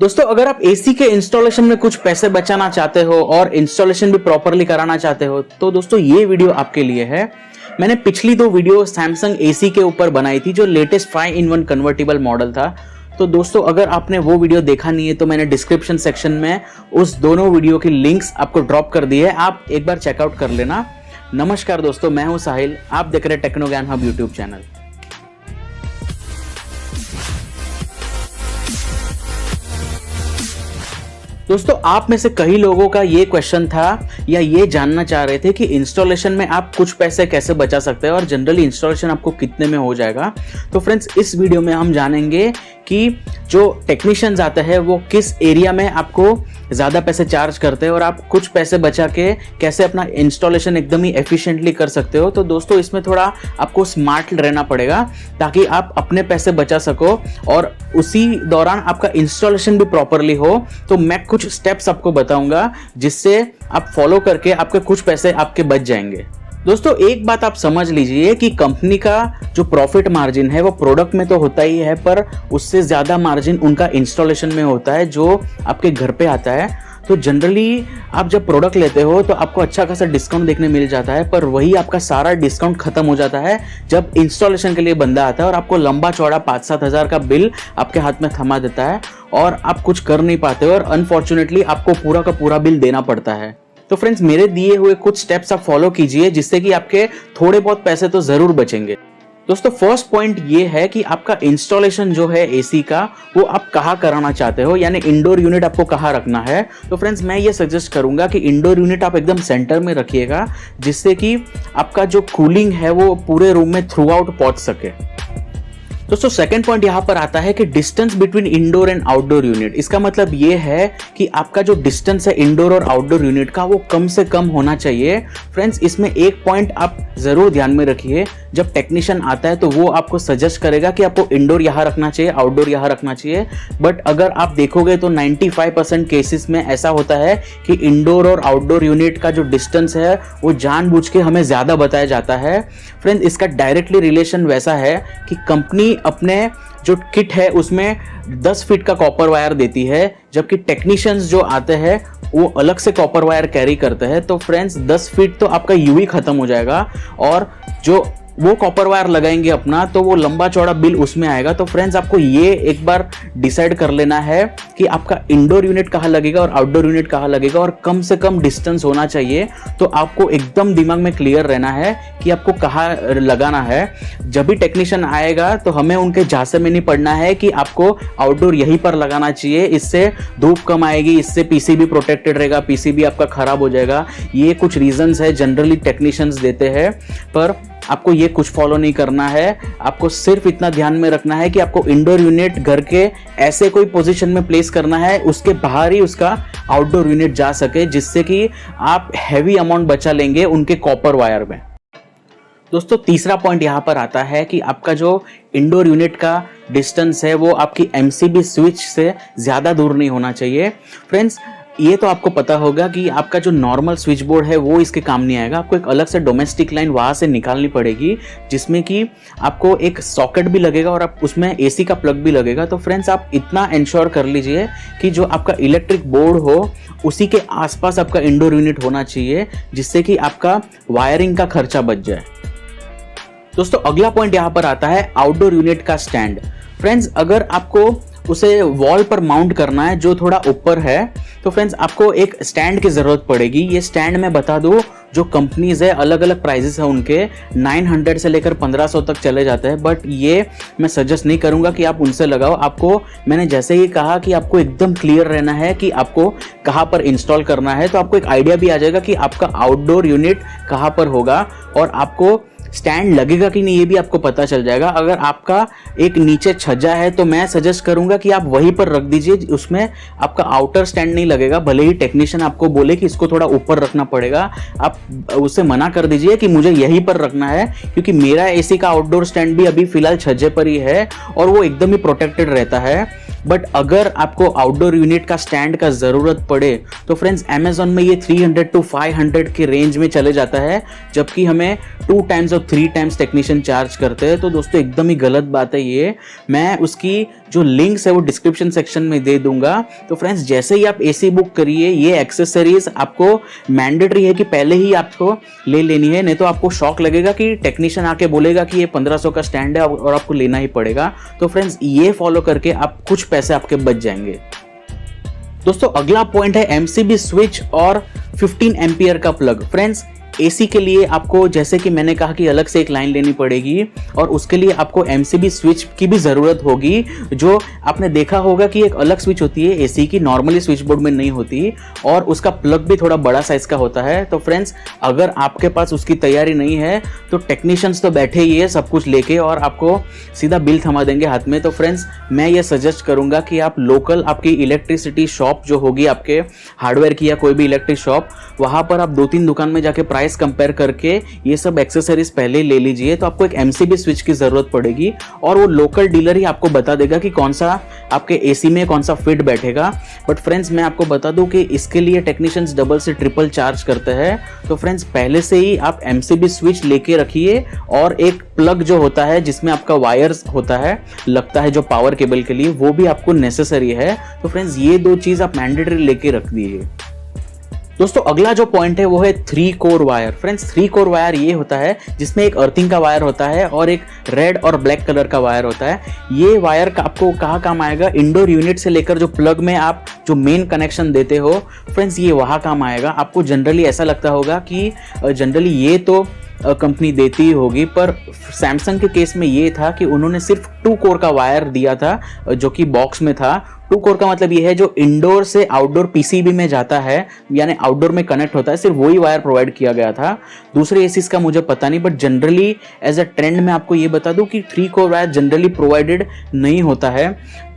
दोस्तों अगर आप एसी के इंस्टॉलेशन में कुछ पैसे बचाना चाहते हो और इंस्टॉलेशन भी प्रॉपरली कराना चाहते हो तो दोस्तों ये वीडियो आपके लिए है। मैंने पिछली 2 वीडियो सैमसंग एसी के ऊपर बनाई थी जो लेटेस्ट 5-in-1 कन्वर्टेबल मॉडल था। तो दोस्तों अगर आपने वो वीडियो देखा नहीं है तो मैंने डिस्क्रिप्शन सेक्शन में उस दोनों वीडियो की लिंक्स आपको ड्रॉप कर दी है, आप एक बार चेकआउट कर लेना। नमस्कार दोस्तों, मैं हूं साहिल, आप देख रहे हैं टेक्नो ज्ञान हब यूट्यूब चैनल। दोस्तों आप में से कई लोगों का ये क्वेश्चन था या ये जानना चाह रहे थे कि इंस्टॉलेशन में आप कुछ पैसे कैसे बचा सकते हैं और जनरली इंस्टॉलेशन आपको कितने में हो जाएगा। तो फ्रेंड्स इस वीडियो में हम जानेंगे कि जो टेक्नीशियंस आते हैं वो किस एरिया में आपको ज़्यादा पैसे चार्ज करते हैं और आप कुछ पैसे बचा के कैसे अपना इंस्टॉलेशन एकदम ही एफिशिएंटली कर सकते हो। तो दोस्तों इसमें थोड़ा आपको स्मार्ट रहना पड़ेगा ताकि आप अपने पैसे बचा सको और उसी दौरान आपका इंस्टॉलेशन भी प्रॉपरली हो। तो मैं कुछ स्टेप्स आपको बताऊंगा जिससे आप फॉलो करके आपके कुछ पैसे आपके बच जाएंगे। दोस्तों एक बात आप समझ लीजिए कि कंपनी का जो प्रॉफिट मार्जिन है वो प्रोडक्ट में तो होता ही है, पर उससे ज़्यादा मार्जिन उनका इंस्टॉलेशन में होता है जो आपके घर पे आता है। तो जनरली आप जब प्रोडक्ट लेते हो तो आपको अच्छा खासा डिस्काउंट देखने मिल जाता है, पर वही आपका सारा डिस्काउंट खत्म हो जाता है जब इंस्टॉलेशन के लिए बंदा आता है और आपको लंबा चौड़ा 5-7 हज़ार का बिल आपके हाथ में थमा देता है और आप कुछ कर नहीं पाते और अनफॉर्चुनेटली आपको पूरा का पूरा बिल देना पड़ता है। तो फ्रेंड्स मेरे दिए हुए कुछ स्टेप्स आप फॉलो कीजिए जिससे कि आपके थोड़े बहुत पैसे तो जरूर बचेंगे। दोस्तों फर्स्ट पॉइंट ये है कि आपका इंस्टॉलेशन जो है एसी का वो आप कहाँ कराना चाहते हो, यानी इंडोर यूनिट आपको कहाँ रखना है। तो फ्रेंड्स मैं ये सजेस्ट करूंगा कि इंडोर यूनिट आप एकदम सेंटर में रखिएगा जिससे कि आपका जो कूलिंग है वो पूरे रूम में थ्रू आउट पहुंच सके। दोस्तों सेकंड पॉइंट यहाँ पर आता है कि distance between indoor and outdoor unit. इसका मतलब ये है कि आपका जो डिस्टेंस है इंडोर और आउटडोर यूनिट का वो कम से कम होना चाहिए। फ्रेंड्स इसमें एक पॉइंट आप जरूर ध्यान में रखिए, जब टेक्नीशियन आता है तो वो आपको सजेस्ट करेगा कि आपको इंडोर यहाँ रखना चाहिए, आउटडोर यहाँ रखना चाहिए, बट अगर आप देखोगे तो 95% केसेस में ऐसा होता है कि इंडोर और आउटडोर यूनिट का जो डिस्टेंस है वो जानबूझ के हमें ज़्यादा बताया जाता है। फ्रेंड्स इसका डायरेक्टली रिलेशन वैसा है कि कंपनी अपने जो किट है उसमें 10 फीट का कॉपर वायर देती है, जबकि टेक्नीशियंस जो आते हैं वो अलग से कॉपर वायर कैरी करते हैं। तो फ्रेंड्स 10 फीट तो आपका यूं ही खत्म हो जाएगा और जो वो कॉपर वायर लगाएंगे अपना तो वो लंबा चौड़ा बिल उसमें आएगा। तो फ्रेंड्स आपको ये एक बार डिसाइड कर लेना है कि आपका इंडोर यूनिट कहाँ लगेगा और आउटडोर यूनिट कहाँ लगेगा और कम से कम डिस्टेंस होना चाहिए। तो आपको एकदम दिमाग में क्लियर रहना है कि आपको कहाँ लगाना है। जब भी टेक्नीशियन आएगा तो हमें उनके झांसे में नहीं पड़ना है कि आपको आउटडोर यहीं पर लगाना चाहिए, इससे धूप कम आएगी, इससे पीसीबी प्रोटेक्टेड रहेगा, पीसीबी आपका खराब हो जाएगा। ये कुछ रीजंस है जनरली टेक्नीशियंस देते हैं, पर आपको ये कुछ फॉलो नहीं करना है। आपको सिर्फ इतना ध्यान में रखना है कि आपको इंडोर यूनिट घर के ऐसे कोई पोजीशन में प्लेस करना है उसके बाहर ही उसका आउटडोर यूनिट जा सके, जिससे कि आप हैवी अमाउंट बचा लेंगे उनके कॉपर वायर में। दोस्तों तीसरा पॉइंट यहाँ पर आता है कि आपका जो इंडोर यूनिट का डिस्टेंस है वो आपकी एमसीबी स्विच से ज़्यादा दूर नहीं होना चाहिए। फ्रेंड्स ये तो आपको पता होगा कि आपका जो नॉर्मल स्विच बोर्ड है वो इसके काम नहीं आएगा, आपको एक अलग से डोमेस्टिक लाइन वहाँ से निकालनी पड़ेगी जिसमें कि आपको एक सॉकेट भी लगेगा और आप उसमें एसी का प्लग भी लगेगा। तो फ्रेंड्स आप इतना इंश्योर कर लीजिए कि जो आपका इलेक्ट्रिक बोर्ड हो उसी के आसपास आपका इंडोर यूनिट होना चाहिए, जिससे कि आपका वायरिंग का खर्चा बच जाए। दोस्तों अगला पॉइंट यहाँ पर आता है आउटडोर यूनिट का स्टैंड। फ्रेंड्स अगर आपको उसे वॉल पर माउंट करना है जो थोड़ा ऊपर है तो फ्रेंड्स आपको एक स्टैंड की ज़रूरत पड़ेगी। ये स्टैंड मैं बता दूं जो कंपनीज है अलग अलग प्राइजेस है उनके, 900 से लेकर 1500 तक चले जाते हैं, बट ये मैं सजेस्ट नहीं करूंगा कि आप उनसे लगाओ। आपको मैंने जैसे ही कहा कि आपको एकदम क्लियर रहना है कि आपको कहाँ पर इंस्टॉल करना है, तो आपको एक आइडिया भी आ जाएगा कि आपका आउटडोर यूनिट कहाँ पर होगा और आपको स्टैंड लगेगा कि नहीं ये भी आपको पता चल जाएगा। अगर आपका एक नीचे छज्जा है तो मैं सजेस्ट करूंगा कि आप वहीं पर रख दीजिए, उसमें आपका आउटर स्टैंड नहीं लगेगा। भले ही टेक्नीशियन आपको बोले कि इसको थोड़ा ऊपर रखना पड़ेगा, आप उससे मना कर दीजिए कि मुझे यहीं पर रखना है, क्योंकि मेरा एसी का आउटडोर स्टैंड भी अभी फिलहाल छज्जे पर ही है और वो एकदम ही प्रोटेक्टेड रहता है। बट अगर आपको आउटडोर यूनिट का स्टैंड का ज़रूरत पड़े तो फ्रेंड्स अमेजोन में ये 300 to 500 के रेंज में चले जाता है, जबकि हमें 2 टाइम्स और 3 टाइम्स टेक्नीशियन चार्ज करते हैं। तो दोस्तों एकदम ही गलत बात है ये। मैं उसकी जो लिंक्स है वो डिस्क्रिप्शन सेक्शन में दे दूंगा। तो फ्रेंड्स जैसे ही आप एसी बुक करिए, ये एक्सेसरीज आपको मैंडेटरी है कि पहले ही आपको ले लेनी है, नहीं तो आपको शॉक लगेगा कि टेक्नीशियन आके बोलेगा कि ये 1500 का स्टैंड है और आपको लेना ही पड़ेगा। तो फ्रेंड्स ये फॉलो करके आप कुछ पैसे आपके बच जाएंगे। दोस्तों अगला पॉइंट है एमसीबी स्विच और 15 एम्पियर का प्लग। फ्रेंड्स एसी के लिए आपको, जैसे कि मैंने कहा कि अलग से एक लाइन लेनी पड़ेगी और उसके लिए आपको एमसीबी स्विच की भी ज़रूरत होगी। जो आपने देखा होगा कि एक अलग स्विच होती है एसी की, नॉर्मली स्विच बोर्ड में नहीं होती, और उसका प्लग भी थोड़ा बड़ा साइज का होता है। तो फ्रेंड्स अगर आपके पास उसकी तैयारी नहीं है तो टेक्नीशियंस तो बैठे ही है सब कुछ लेके और आपको सीधा बिल थमा देंगे हाथ में। तो फ्रेंड्स मैं ये सजेस्ट करूँगा कि आप लोकल आपकी इलेक्ट्रिसिटी शॉप जो होगी आपके हार्डवेयर की या कोई भी इलेक्ट्रिक शॉप, वहाँ पर आप 2-3 दुकान में जाके प्राइस कंपेयर करके ये सब एक्सेसरीज पहले ले लीजिए। तो आपको एक एमसीबी स्विच की जरूरत पड़ेगी और वो लोकल डीलर ही आपको बता देगा कि कौन सा आपके एसी में कौन सा फिट बैठेगा। बट फ्रेंड्स मैं आपको बता दूं कि इसके लिए टेक्नीशियंस डबल से ट्रिपल चार्ज करते हैं। तो फ्रेंड्स पहले से ही आप एमसीबी स्विच लेके रखिए और एक प्लग जो होता है जिसमें आपका वायर्स होता है लगता है जो पावर केबल के लिए, वो भी आपको नेसेसरी है। तो फ्रेंड्स ये दो चीज आप मैंडेटरी लेके रख दीजिए। दोस्तों अगला जो पॉइंट है वो है 3 core wire. Friends 3 core wire ये होता है जिसमें एक अर्थिंग का वायर होता है और एक रेड और ब्लैक कलर का वायर होता है। ये वायर का आपको कहाँ काम आएगा, इंडोर यूनिट से लेकर जो प्लग में आप जो मेन कनेक्शन देते हो फ्रेंड्स ये वहाँ काम आएगा। आपको जनरली ऐसा लगता होगा कि जनरली ये तो कंपनी देती ही होगी, पर सैमसंग के केस में ये था कि उन्होंने सिर्फ 2 कोर का वायर दिया था जो कि बॉक्स में था। 2 कोर का मतलब ये है जो इंडोर से आउटडोर पीसीबी में जाता है, यानी आउटडोर में कनेक्ट होता है, सिर्फ वही वायर प्रोवाइड किया गया था। दूसरे एसीज का मुझे पता नहीं, but generally as a trend में आपको ये बता दूं कि 3 कोर वायर जनरली प्रोवाइडेड नहीं होता है।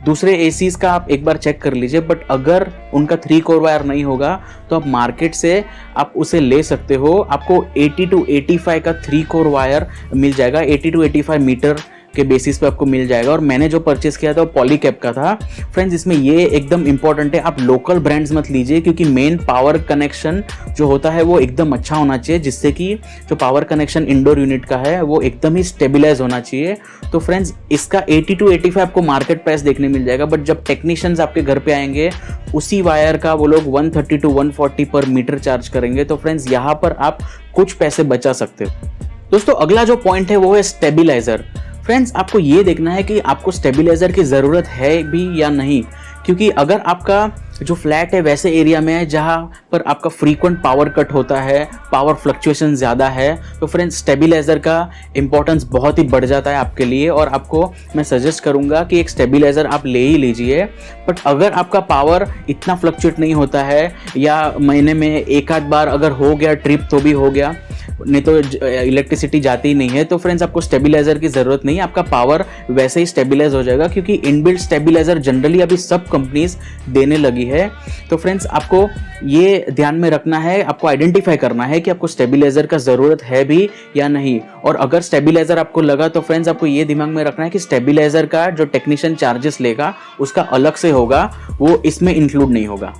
दूसरे एसीज का आप एक बार चेक कर लीजिए, बट अगर उनका 3 कोर वायर नहीं होगा तो आप मार्केट से आप उसे ले सकते हो। आपको 80 to 85 का 3 कोर वायर मिल जाएगा, 80 to 85 मीटर के बेसिस पे आपको मिल जाएगा। और मैंने जो परचेस किया था वो पॉलीकैप का था। फ्रेंड्स इसमें ये एकदम इंपॉर्टेंट है, आप लोकल ब्रांड्स मत लीजिए क्योंकि मेन पावर कनेक्शन जो होता है वो एकदम अच्छा होना चाहिए, जिससे कि जो पावर कनेक्शन इंडोर यूनिट का है वो एकदम ही स्टेबिलाईज होना चाहिए। तो फ्रेंड्स इसका 80 to 85 आपको मार्केट प्राइस देखने मिल जाएगा, बट जब टेक्नीशियंस आपके घर पे आएंगे उसी वायर का वो लोग 130 to 140 पर मीटर चार्ज करेंगे। तो फ्रेंड्स यहाँ पर आप कुछ पैसे बचा सकते हो। दोस्तों अगला जो पॉइंट है वो है स्टेबिलाईजर। फ्रेंड्स आपको ये देखना है कि आपको स्टेबिलाईजर की ज़रूरत है भी या नहीं, क्योंकि अगर आपका जो फ्लैट है वैसे एरिया में है जहाँ पर आपका फ्रीक्वेंट पावर कट होता है, पावर फ्लक्चुएशन ज़्यादा है, तो फ्रेंड्स स्टेबिलाईजर का इंपॉर्टेंस बहुत ही बढ़ जाता है आपके लिए। और आपको मैं सजेस्ट करूँगा कि एक स्टेबिलाईजर आप ले ही लीजिए। बट अगर आपका पावर इतना फ्लक्चुएट नहीं होता है या महीने में एक आध बार अगर हो गया ट्रिप तो भी हो गया, नहीं तो इलेक्ट्रिसिटी जाती ही नहीं है, तो फ्रेंड्स आपको स्टेबिलाईजर की ज़रूरत नहीं है, आपका पावर वैसे ही स्टेबिलाईज हो जाएगा क्योंकि इनबिल्ट स्टेबिलाईजर जनरली अभी सब कंपनीज देने लगी है। तो फ्रेंड्स आपको ये ध्यान में रखना है, आपको आइडेंटिफाई करना है कि आपको स्टेबिलाईजर का ज़रूरत है भी या नहीं। और अगर स्टेबिलाईजर आपको लगा तो फ्रेंड्स आपको ये दिमाग में रखना है कि स्टेबिलाईजर का जो टेक्नीशियन चार्जेस लेगा उसका अलग से होगा, वो इसमें इंक्लूड नहीं होगा।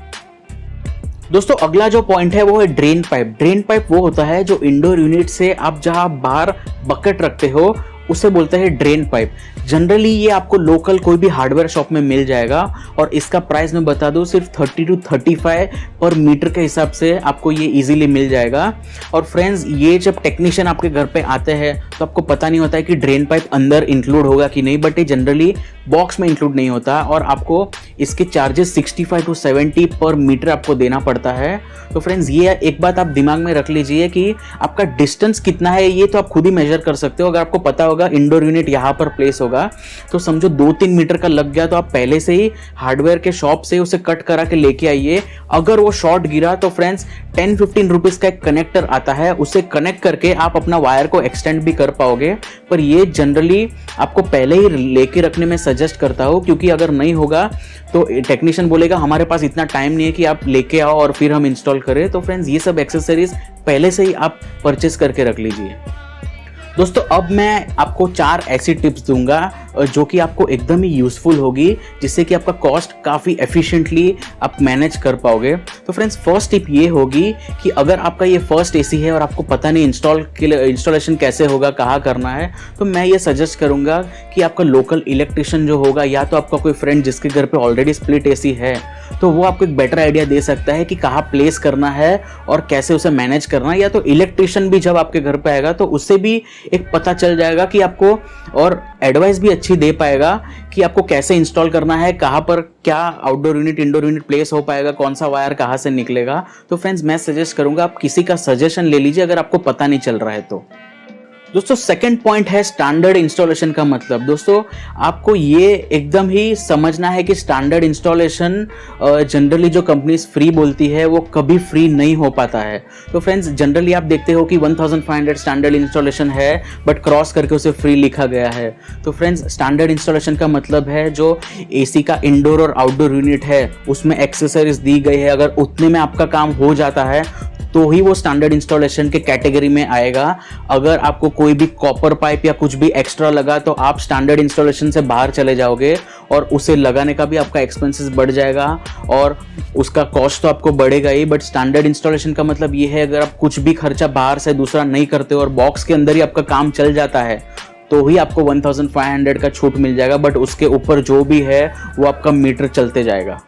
दोस्तों अगला जो पॉइंट है वो है ड्रेन पाइप। ड्रेन पाइप वो होता है जो इंडोर यूनिट से आप जहां बाहर बकेट रखते हो उसे बोलते हैं ड्रेन पाइप। जनरली ये आपको लोकल कोई भी हार्डवेयर शॉप में मिल जाएगा और इसका प्राइस मैं बता दूं सिर्फ 30 to 35 पर मीटर के हिसाब से आपको ये इजीली मिल जाएगा। और फ्रेंड्स ये जब टेक्नीशियन आपके घर पे आते हैं तो आपको पता नहीं होता है कि ड्रेन पाइप अंदर इंक्लूड होगा कि नहीं, बट ये जनरली बॉक्स में इंक्लूड नहीं होता और आपको इसके चार्जेस 65 to 70 पर मीटर आपको देना पड़ता है। तो फ्रेंड्स ये एक बात आप दिमाग में रख लीजिए कि आपका डिस्टेंस कितना है ये तो आप खुद ही मेजर कर सकते हो। अगर आपको पता होगा इंडोर यूनिट यहाँ पर प्लेस होगा तो समझो 2-3 मीटर का लग गया तो आप पहले से ही हार्डवेयर के शॉप से उसे कट करा के लेके आइए। अगर वो शॉर्ट गिरा तो फ्रेंड्स 10-15 रुपीज़ का एक कनेक्टर आता है, उसे कनेक्ट करके आप अपना वायर को एक्सटेंड भी कर पाओगे। पर ये जनरली आपको पहले ही लेके रखने में सजेस्ट करता हूँ, क्योंकि अगर नहीं होगा तो टेक्नीशियन बोलेगा हमारे पास इतना टाइम नहीं है कि आप लेके आओ और फिर हम इंस्टॉल करें। तो फ्रेंड्स ये सब एक्सेसरीज पहले से ही आप परचेस करके रख लीजिए। दोस्तों अब मैं आपको 4 ऐसी टिप्स दूंगा जो कि आपको एकदम ही यूजफुल होगी, जिससे कि आपका कॉस्ट काफ़ी एफिशिएंटली आप मैनेज कर पाओगे। तो फ्रेंड्स फर्स्ट टिप ये होगी कि अगर आपका ये फर्स्ट एसी है और आपको पता नहीं इंस्टॉलेशन कैसे होगा, कहाँ करना है, तो मैं ये सजेस्ट करूँगा कि आपका लोकल इलेक्ट्रिशियन जो होगा या तो आपका कोई फ्रेंड जिसके घर पे ऑलरेडी स्प्लिट एसी है, तो वो आपको एक बेटर आइडिया दे सकता है कि कहाँ प्लेस करना है और कैसे उसे मैनेज करना है। या तो इलेक्ट्रिशियन भी जब आपके घर पे आएगा तो उससे भी एक पता चल जाएगा कि आपको, और एडवाइस भी अच्छी दे पाएगा कि आपको कैसे इंस्टॉल करना है, कहाँ पर क्या outdoor unit indoor unit place हो पाएगा, कौन सा वायर कहाँ से निकलेगा। तो फ्रेंड्स मैं सजेस्ट करूंगा आप किसी का सजेशन ले लीजिए अगर आपको पता नहीं चल रहा है तो। दोस्तों सेकंड पॉइंट है स्टैंडर्ड इंस्टॉलेशन का मतलब। दोस्तों आपको ये एकदम ही समझना है कि स्टैंडर्ड इंस्टॉलेशन जनरली जो कंपनीज फ्री बोलती है वो कभी फ्री नहीं हो पाता है। तो फ्रेंड्स जनरली आप देखते हो कि 1500 स्टैंडर्ड इंस्टॉलेशन है बट क्रॉस करके उसे फ्री लिखा गया है। तो फ्रेंड्स स्टैंडर्ड इंस्टॉलेशन का मतलब है जो एसी का इंडोर और आउटडोर यूनिट है उसमें एक्सेसरीज दी गई है, अगर उतने में आपका काम हो जाता है तो ही वो स्टैंडर्ड इंस्टॉलेशन के कैटेगरी में आएगा। अगर आपको कोई भी कॉपर पाइप या कुछ भी एक्स्ट्रा लगा तो आप स्टैंडर्ड इंस्टॉलेशन से बाहर चले जाओगे और उसे लगाने का भी आपका एक्सपेंसेस बढ़ जाएगा और उसका कॉस्ट तो आपको बढ़ेगा ही। बट स्टैंडर्ड इंस्टॉलेशन का मतलब ये है अगर आप कुछ भी खर्चा बाहर से दूसरा नहीं करते और बॉक्स के अंदर ही आपका काम चल जाता है तो ही आपको 1500 का छूट मिल जाएगा, बट उसके ऊपर जो भी है वो आपका मीटर चलते जाएगा।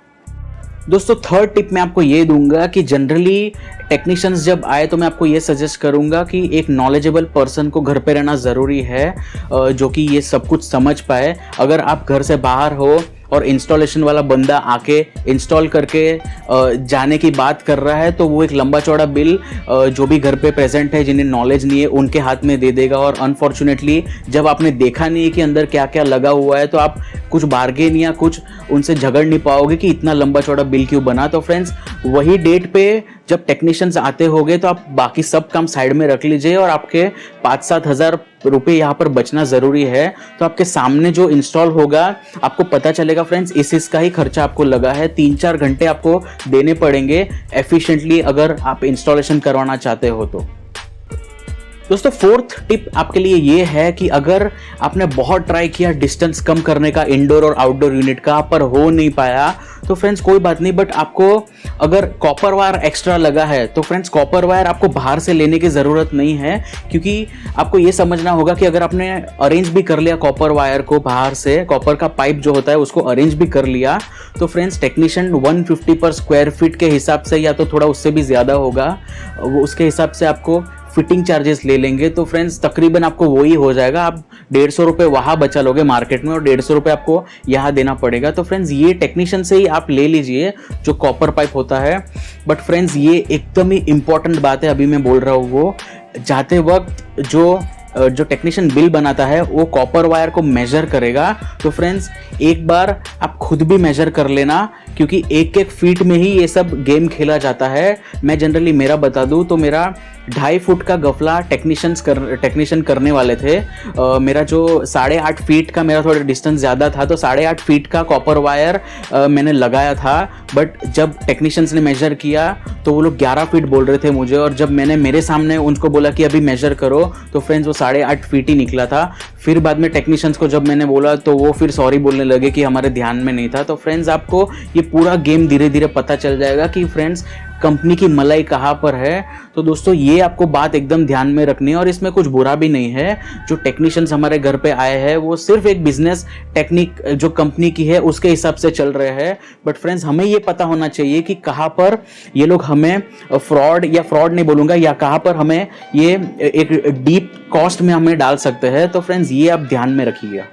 दोस्तों थर्ड टिप मैं आपको ये दूंगा कि जनरली टेक्नीशियंस जब आए तो मैं आपको ये सजेस्ट करूंगा कि एक नॉलेजेबल पर्सन को घर पे रहना ज़रूरी है जो कि ये सब कुछ समझ पाए। अगर आप घर से बाहर हो और इंस्टॉलेशन वाला बंदा आके इंस्टॉल करके जाने की बात कर रहा है तो वो एक लंबा चौड़ा बिल जो भी घर पे प्रेजेंट है जिन्हें नॉलेज नहीं है उनके हाथ में दे देगा, और अनफॉर्चुनेटली जब आपने देखा नहीं है कि अंदर क्या क्या लगा हुआ है तो आप कुछ बार्गेन या कुछ उनसे झगड़ नहीं पाओगे कि इतना लंबा चौड़ा बिल क्यों बना। तो फ्रेंड्स वही डेट पे जब टेक्नीशियंस आते होंगे तो आप बाकी सब काम साइड में रख लीजिए और आपके 5-7 हज़ार रुपये यहाँ पर बचना ज़रूरी है। तो आपके सामने जो इंस्टॉल होगा आपको पता चलेगा फ्रेंड्स इसका ही खर्चा आपको लगा है, 3-4 घंटे आपको देने पड़ेंगे एफिशिएंटली अगर आप इंस्टॉलेशन करवाना चाहते हो तो। दोस्तों फोर्थ टिप आपके लिए ये है कि अगर आपने बहुत ट्राई किया डिस्टेंस कम करने का इंडोर और आउटडोर यूनिट का पर हो नहीं पाया तो फ्रेंड्स कोई बात नहीं, बट आपको अगर कॉपर वायर एक्स्ट्रा लगा है तो फ्रेंड्स कॉपर वायर आपको बाहर से लेने की ज़रूरत नहीं है, क्योंकि आपको ये समझना होगा कि अगर आपने अरेंज भी कर लिया कॉपर वायर को बाहर से, कॉपर का पाइप जो होता है उसको अरेंज भी कर लिया तो फ्रेंड्स टेक्नीशियन 150 पर स्क्वायर फीट के हिसाब से या तो थोड़ा उससे भी ज़्यादा होगा वो उसके हिसाब से आपको फिटिंग चार्जेस ले लेंगे। तो फ्रेंड्स तकरीबन आपको वही हो जाएगा, आप 150 रुपये वहाँ बचा लोगे मार्केट में और 150 रुपये आपको यहाँ देना पड़ेगा। तो फ्रेंड्स ये टेक्नीशियन से ही आप ले लीजिए जो कॉपर पाइप होता है। बट फ्रेंड्स ये एकदम ही इंपॉर्टेंट बात है अभी मैं बोल रहा हूँ, वो जाते वक्त जो टेक्नीशियन बिल बनाता है वो कॉपर वायर को मेजर करेगा। तो फ्रेंड्स एक बार आप खुद भी मेजर कर लेना, क्योंकि एक एक फीट में ही ये सब गेम खेला जाता है। मैं जनरली मेरा बता दूं तो मेरा 2.5 फुट का गफला टेक्नीशियन करने वाले थे। मेरा जो 8.5 फीट का मेरा थोड़ा डिस्टेंस ज़्यादा था तो 8.5 फीट का कॉपर वायर मैंने लगाया था। बट जब टेक्नीशियंस ने मेजर किया तो वो लोग 11 फीट बोल रहे थे मुझे, और जब मैंने मेरे सामने उनको बोला कि अभी मेजर करो तो फ्रेंड्स वो 8.5 फीट ही निकला था। फिर बाद में टेक्नीशियंस को जब मैंने बोला तो वो फिर सॉरी बोलने लगे कि हमारे ध्यान में नहीं था। तो फ्रेंड्स आपको ये पूरा गेम धीरे धीरे पता चल जाएगा कि फ्रेंड्स कंपनी की मलाई कहाँ पर है। तो दोस्तों ये आपको बात एकदम ध्यान में रखनी है और इसमें कुछ बुरा भी नहीं है। जो टेक्नीशियंस हमारे घर पे आए हैं वो सिर्फ एक बिजनेस टेक्निक जो कंपनी की है उसके हिसाब से चल रहे हैं। बट फ्रेंड्स हमें ये पता होना चाहिए कि कहाँ पर ये लोग हमें फ्रॉड नहीं बोलूँगा, या कहाँ पर हमें ये एक डीप कॉस्ट में हमें डाल सकते हैं। तो फ्रेंड्स ये आप ध्यान में रखिएगा।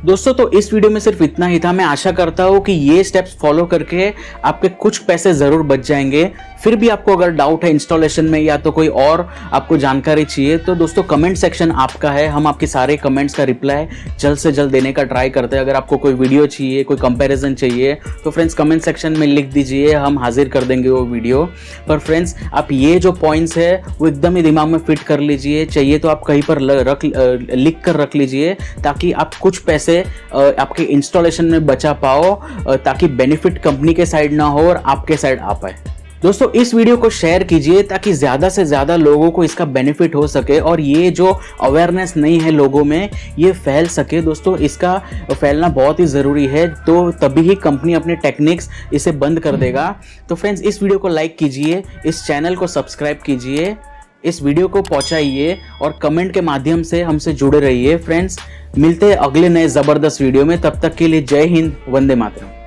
दोस्तों तो इस वीडियो में सिर्फ इतना ही था। मैं आशा करता हूँ कि ये स्टेप्स फॉलो करके आपके कुछ पैसे ज़रूर बच जाएंगे। फिर भी आपको अगर डाउट है इंस्टॉलेशन में या तो कोई और आपको जानकारी चाहिए तो दोस्तों कमेंट सेक्शन आपका है, हम आपके सारे कमेंट्स का रिप्लाई जल्द से जल्द देने का ट्राई करते हैं। अगर आपको कोई वीडियो चाहिए, कोई कंपैरिजन चाहिए तो फ्रेंड्स कमेंट सेक्शन में लिख दीजिए, हम हाजिर कर देंगे वो वीडियो। पर फ्रेंड्स आप ये जो पॉइंट्स है वो एकदम ही दिमाग में फिट कर लीजिए, चाहिए तो आप कहीं पर लिख कर रख लीजिए ताकि आप कुछ पैसे आपके इंस्टॉलेशन में बचा पाओ, ताकि बेनिफिट कंपनी के साइड ना हो और आपके साइड आ पाए। दोस्तों इस वीडियो को शेयर कीजिए ताकि ज़्यादा से ज़्यादा लोगों को इसका बेनिफिट हो सके और ये जो अवेयरनेस नहीं है लोगों में ये फैल सके। दोस्तों इसका फैलना बहुत ही ज़रूरी है, तो तभी ही कंपनी अपने टेक्निक्स इसे बंद कर देगा। तो फ्रेंड्स इस वीडियो को लाइक कीजिए, इस चैनल को सब्सक्राइब कीजिए, इस वीडियो को पहुंचाइए और कमेंट के माध्यम से हमसे जुड़े रहिए। फ्रेंड्स मिलते हैं अगले नए ज़बरदस्त वीडियो में, तब तक के लिए जय हिंद, वंदे मातरम।